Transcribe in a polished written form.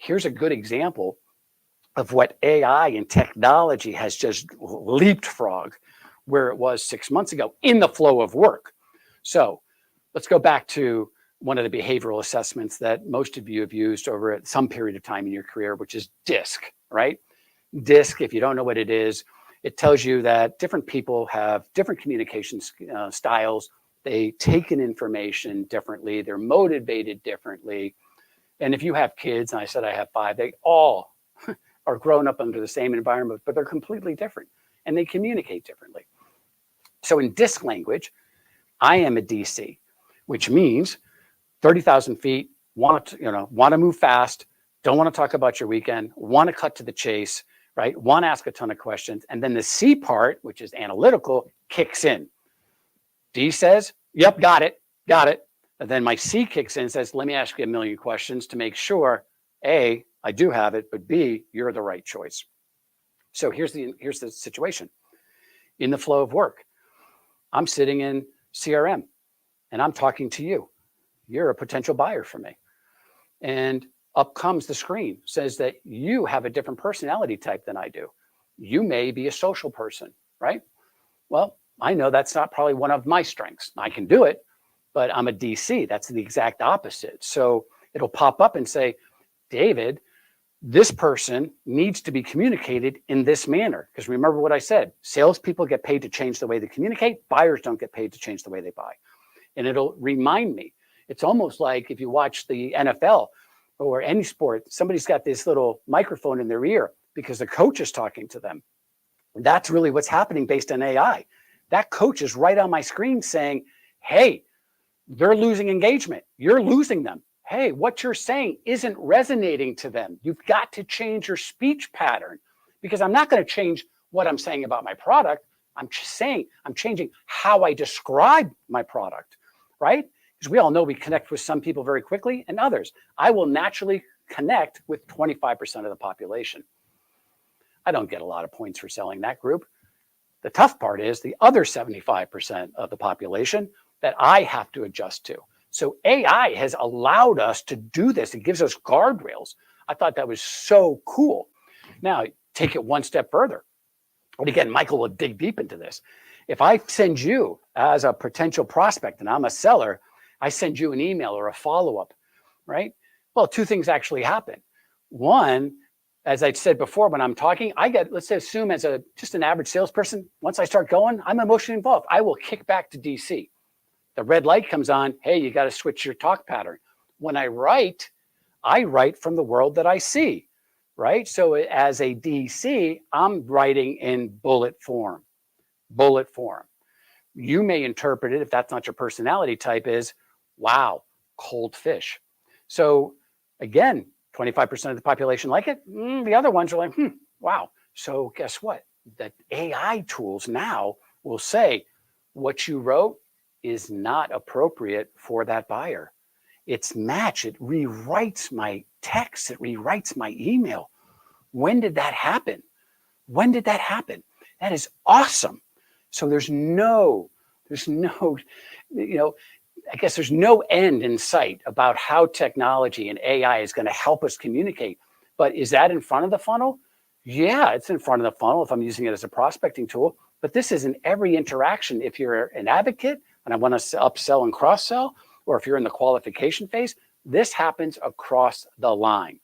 here's a good example of what AI and technology has just leapfrogged where it was 6 months ago in the flow of work. So let's go back to one of the behavioral assessments that most of you have used over some period of time in your career, which is DISC, right? DISC, if you don't know what it is, it tells you that different people have different communication styles. They take in information differently. They're motivated differently. And if you have kids, and I said I have 5, they all are grown up under the same environment, but they're completely different and they communicate differently. So in DISC language, I am a DC, which means 30,000 feet, want to move fast, don't want to talk about your weekend, want to cut to the chase, right? Want to ask a ton of questions. And then the C part, which is analytical, kicks in. D says, yep, got it. And then my C kicks in and says, let me ask you a million questions to make sure, A, I do have it, but B, you're the right choice. So here's the situation. In the flow of work, I'm sitting in CRM and I'm talking to you. You're a potential buyer for me. And up comes the screen, says that you have a different personality type than I do. You may be a social person, right? Well, I know that's not probably one of my strengths. I can do it, but I'm a DC. That's the exact opposite. So it'll pop up and say, David, this person needs to be communicated in this manner. Because remember what I said, salespeople get paid to change the way they communicate. Buyers don't get paid to change the way they buy. And it'll remind me. It's almost like if you watch the NFL or any sport, somebody's got this little microphone in their ear because the coach is talking to them. That's really what's happening based on AI. That coach is right on my screen saying, hey, they're losing engagement. You're losing them. Hey, what you're saying isn't resonating to them. You've got to change your speech pattern because I'm not going to change what I'm saying about my product. I'm changing how I describe my product, right? Because we all know we connect with some people very quickly and others. I will naturally connect with 25% of the population. I don't get a lot of points for selling that group. The tough part is the other 75% of the population that I have to adjust to. So AI has allowed us to do this. It gives us guardrails. I thought that was so cool. Now, take it one step further. And again, Michael will dig deep into this. If I send you as a potential prospect and I'm a seller, I send you an email or a follow-up, right? Well, 2 things actually happen. One, as I said before, when I'm talking, I get, let's say, assume as just an average salesperson, once I start going, I'm emotionally involved. I will kick back to DC. The red light comes on. Hey, you got to switch your talk pattern. When I write from the world that I see, right? So as a DC, I'm writing in bullet form. You may interpret it, if that's not your personality type, is, wow, cold fish. So again, 25% of the population like it. The other ones are like, wow. So guess what? The AI tools now will say what you wrote is not appropriate for that buyer. It's match. It rewrites my text. It rewrites my email. When did that happen? That is awesome. So there's no, I guess there's no end in sight about how technology and AI is going to help us communicate. But is that in front of the funnel? Yeah, it's in front of the funnel if I'm using it as a prospecting tool. But this is in every interaction. If you're an advocate and I want to upsell and cross-sell, or if you're in the qualification phase, this happens across the line.